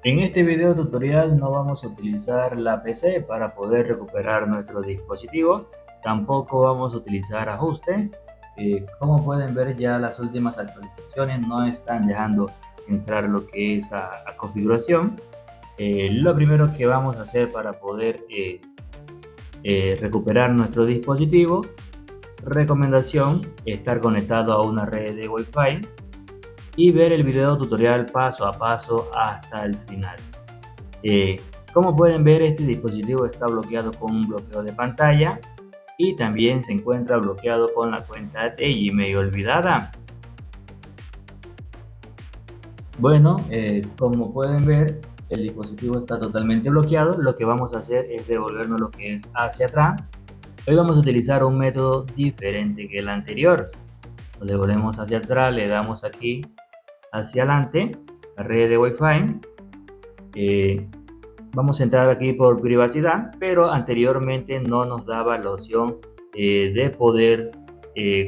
En este video tutorial no vamos a utilizar la PC para poder recuperar nuestro dispositivo, tampoco vamos a utilizar ajuste. Como pueden ver, ya las últimas actualizaciones no están dejando entrar lo que es a configuración. Lo primero que vamos a hacer para poder recuperar nuestro dispositivo, recomendación, estar conectado a una red de Wi-Fi y ver el video tutorial paso a paso hasta el final. Eh, Como pueden ver, este dispositivo está bloqueado con un bloqueo de pantalla y también se encuentra bloqueado con la cuenta de Gmail olvidada. Bueno, como pueden ver, el dispositivo está totalmente bloqueado. Lo que vamos a hacer es devolvernos lo que es hacia atrás. Hoy vamos a utilizar un método diferente que el anterior. Lo devolvemos hacia atrás, le damos aquí hacia adelante, la red de Wi-Fi. Vamos a entrar aquí por privacidad, pero anteriormente no nos daba la opción de poder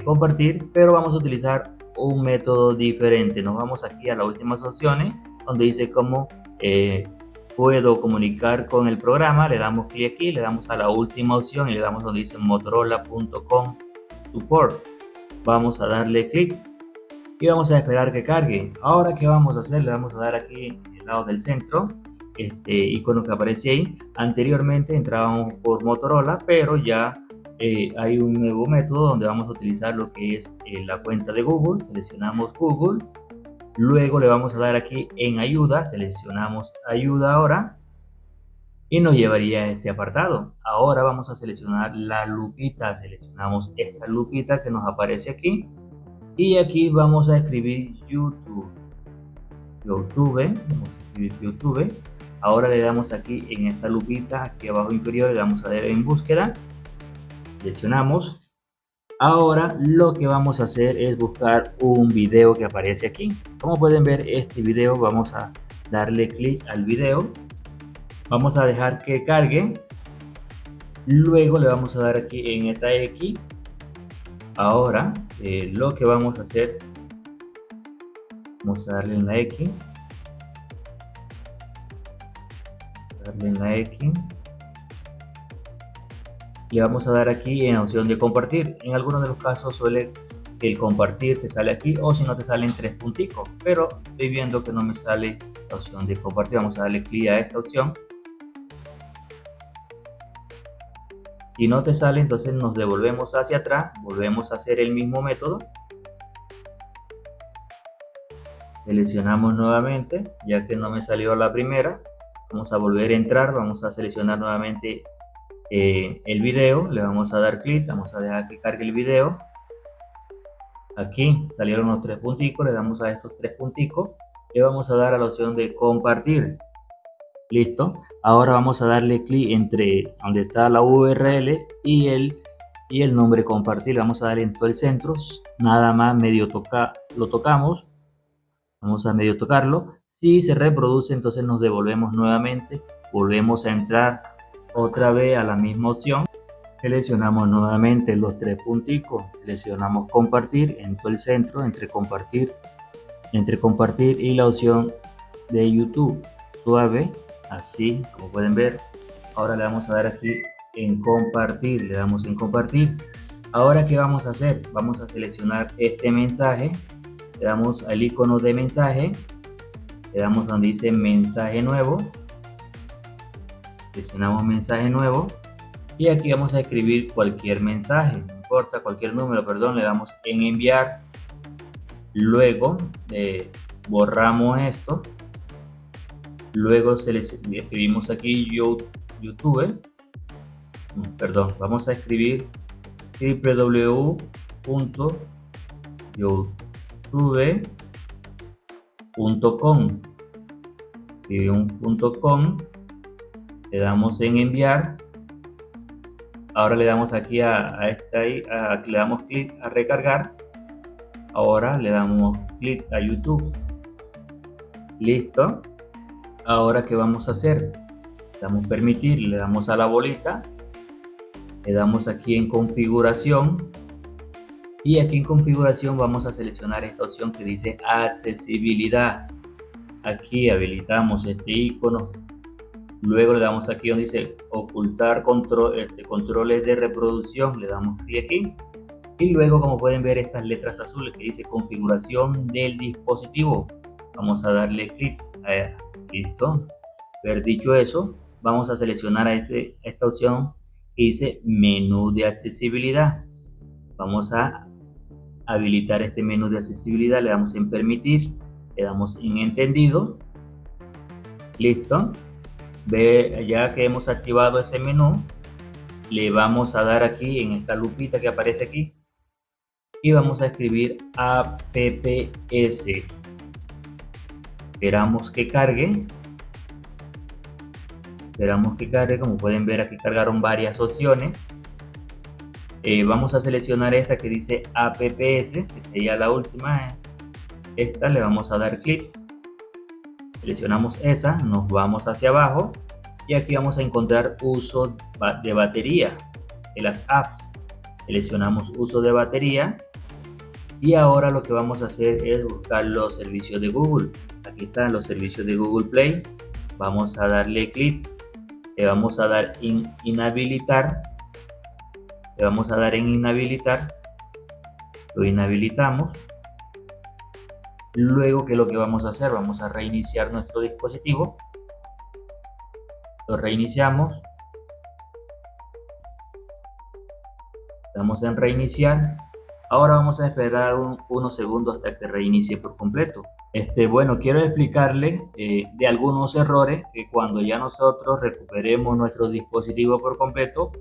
compartir, pero vamos a utilizar un método diferente. Nos vamos aquí a las últimas opciones, donde dice cómo puedo comunicar con el programa. Le damos clic aquí, le damos a la última opción y le damos donde dice motorola.com support. Vamos a darle clic y vamos a esperar que cargue. Ahora, ¿qué vamos a hacer? Le vamos a dar aquí en el lado del centro este icono que aparece ahí. Anteriormente entrábamos por Motorola, pero ya hay un nuevo método donde vamos a utilizar lo que es la cuenta de Google. Seleccionamos Google, luego le vamos a dar aquí en ayuda, seleccionamos ayuda ahora y nos llevaría a este apartado. Ahora vamos a seleccionar la lupita, seleccionamos esta lupita que nos aparece aquí y aquí vamos a escribir YouTube. Vamos a escribir YouTube. Ahora le damos aquí en esta lupita, aquí abajo inferior, le damos a dar en búsqueda. Seleccionamos. Ahora lo que vamos a hacer es buscar un video que aparece aquí. Como pueden ver, este video vamos a darle clic al video. Vamos a dejar que cargue. Luego le vamos a dar aquí en esta X. Ahora lo que vamos a hacer, vamos a darle en la X. Darle en la X y vamos a dar aquí en la opción de compartir. En algunos de los casos suele el compartir te sale aquí, o si no te salen tres punticos, pero estoy viendo que no me sale la opción de compartir. Vamos a darle clic a esta opción. Si no te sale, entonces nos devolvemos hacia atrás, volvemos a hacer el mismo método. Seleccionamos nuevamente, ya que no me salió la primera. Vamos a volver a entrar, vamos a seleccionar nuevamente el video, le vamos a dar clic, vamos a dejar que cargue el video. Aquí salieron los tres punticos, le damos a estos tres punticos y vamos a dar a la opción de compartir. Listo. Ahora vamos a darle clic entre donde está la URL y el nombre compartir. Vamos a dar en todo el centro, nada más medio lo tocamos. Vamos a medio tocarlo. Si se reproduce, entonces nos devolvemos nuevamente, volvemos a entrar otra vez a la misma opción. Seleccionamos nuevamente los tres punticos, seleccionamos compartir en todo el centro, entre compartir y la opción de YouTube, suave, así como pueden ver. Ahora le vamos a dar aquí en compartir, le damos en compartir. Ahora, ¿qué vamos a hacer? Vamos a seleccionar este mensaje, le damos al icono de mensaje, le damos donde dice mensaje nuevo, seleccionamos mensaje nuevo y aquí vamos a escribir cualquier mensaje, no importa, cualquier número, perdón, le damos en enviar. Luego borramos esto, luego escribimos aquí YouTube, perdón, vamos a escribir www.youtube.com, escribimos un .com, le damos en enviar. Ahora le damos aquí le damos clic a recargar. Ahora le damos clic a YouTube. Listo. Ahora, ¿qué vamos a hacer? Le damos permitir, le damos a la bolita, le damos aquí en configuración y aquí en configuración vamos a seleccionar esta opción que dice accesibilidad. Aquí habilitamos este icono. Luego le damos aquí donde dice ocultar controles de reproducción. Le damos clic aquí. Y luego, como pueden ver, estas letras azules que dice configuración del dispositivo. Vamos a darle clic. Listo. Haber dicho eso, vamos a seleccionar a esta opción que dice menú de accesibilidad. Vamos a habilitar este menú de accesibilidad. Le damos en permitir. Le damos en entendido. Listo. Ya que hemos activado ese menú, le vamos a dar aquí en esta lupita que aparece aquí y vamos a escribir apps. Esperamos que cargue. Como pueden ver, aquí cargaron varias opciones. Vamos a seleccionar esta que dice apps, que sería la última. Esta le vamos a dar clic. Seleccionamos esa, nos vamos hacia abajo y aquí vamos a encontrar uso de batería de las apps. Seleccionamos uso de batería y ahora lo que vamos a hacer es buscar los servicios de Google. Aquí están los servicios de Google Play. Vamos a darle clic, le vamos a dar en inhabilitar. Le vamos a dar en inhabilitar. Lo inhabilitamos. Luego, ¿qué es lo que vamos a hacer? Vamos a reiniciar nuestro dispositivo. Lo reiniciamos. Damos en reiniciar. Ahora vamos a esperar unos segundos hasta que reinicie por completo. Bueno, quiero explicarle de algunos errores que cuando ya nosotros recuperemos nuestro dispositivo por completo,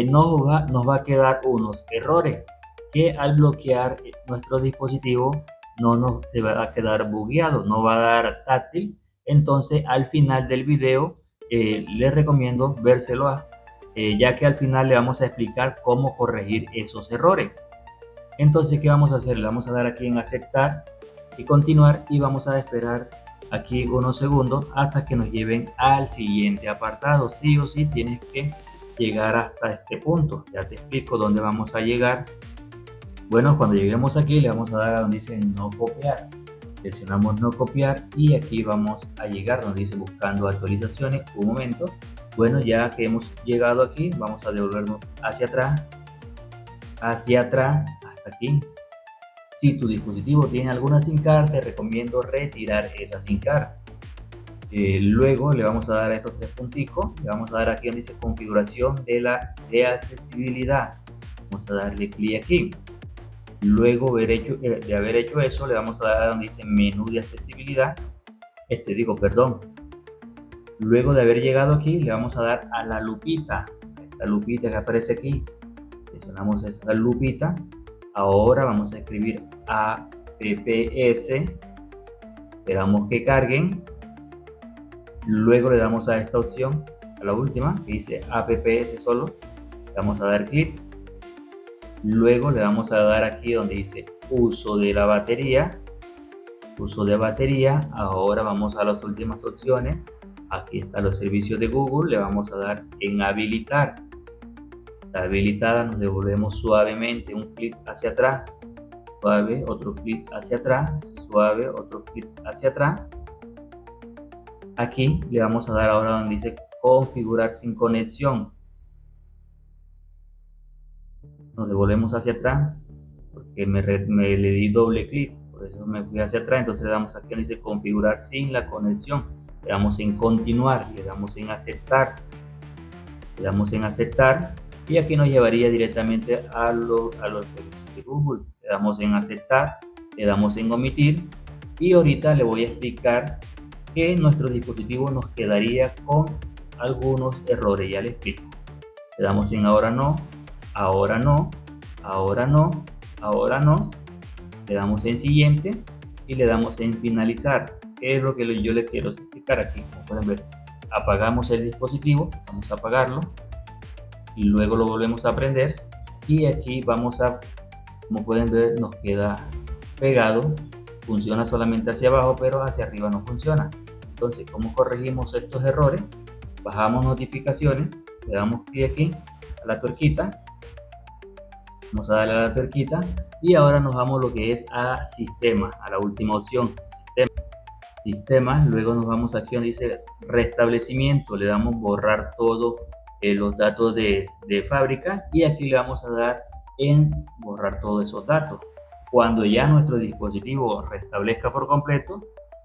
nos va a quedar unos errores que al bloquear nuestro dispositivo no nos va a quedar bugueado, no va a dar táctil. Entonces al final del video les recomiendo vérselo ya que al final le vamos a explicar cómo corregir esos errores. Entonces, ¿qué vamos a hacer? Le vamos a dar aquí en aceptar y continuar y vamos a esperar aquí unos segundos hasta que nos lleven al siguiente apartado. Sí o sí tienes que llegar hasta este punto. Ya te explico dónde vamos a llegar. Bueno, cuando lleguemos aquí le vamos a dar a donde dice no copiar. Seleccionamos no copiar y aquí vamos a llegar donde dice buscando actualizaciones. Un momento. Bueno, ya que hemos llegado aquí, vamos a devolvernos hacia atrás, hasta aquí. Si tu dispositivo tiene alguna SIM card, te recomiendo retirar esa SIM card. Luego le vamos a dar a estos tres punticos, le vamos a dar aquí donde dice configuración de accesibilidad. Vamos a darle clic aquí. Luego de haber hecho eso, le vamos a dar a donde dice menú de accesibilidad. Luego de haber llegado aquí, le vamos a dar a la lupita. Esta lupita que aparece aquí. Seleccionamos esta lupita. Ahora vamos a escribir apps. Esperamos que carguen. Luego le damos a esta opción, a la última, que dice apps solo. Le vamos a dar clic. Luego le vamos a dar aquí donde dice uso de la batería. Uso de batería. Ahora vamos a las últimas opciones. Aquí están los servicios de Google. Le vamos a dar en habilitar. Está habilitada. Nos devolvemos suavemente un clic hacia atrás. Suave, otro clic hacia atrás. Suave, otro clic hacia atrás. Aquí le vamos a dar ahora donde dice configurar sin conexión. Nos devolvemos hacia atrás porque me le di doble clic, por eso me fui hacia atrás. Entonces le damos aquí donde dice configurar sin la conexión. Le damos en continuar, le damos en aceptar, le damos en aceptar y aquí nos llevaría directamente a los servicios de Google. Le damos en aceptar, le damos en omitir y ahorita le voy a explicar que nuestro dispositivo nos quedaría con algunos errores. Ya les explico. Le damos en ahora no, ahora no, ahora no, ahora no. Le damos en siguiente y le damos en finalizar. ¿Qué es lo que yo les quiero explicar aquí? Como pueden ver, apagamos el dispositivo, vamos a apagarlo y luego lo volvemos a prender y aquí vamos a, como pueden ver, nos queda pegado. Funciona solamente hacia abajo, pero hacia arriba no funciona. Entonces, ¿cómo corregimos estos errores? Bajamos notificaciones, le damos clic aquí a la tuerquita. Vamos a darle a la tuerquita y ahora nos vamos lo que es a sistema, a la última opción, sistema. sistemas, luego nos vamos aquí donde dice restablecimiento, le damos borrar todos los datos de fábrica y aquí le vamos a dar en borrar todos esos datos. Cuando ya nuestro dispositivo restablezca por completo,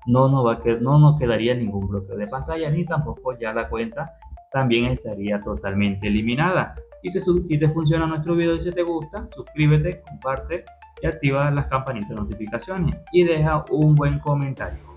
no nos quedaría ningún bloqueo de pantalla ni tampoco ya la cuenta también estaría totalmente eliminada. Si te funciona nuestro video y si te gusta, suscríbete, comparte y activa las campanitas de notificaciones y deja un buen comentario.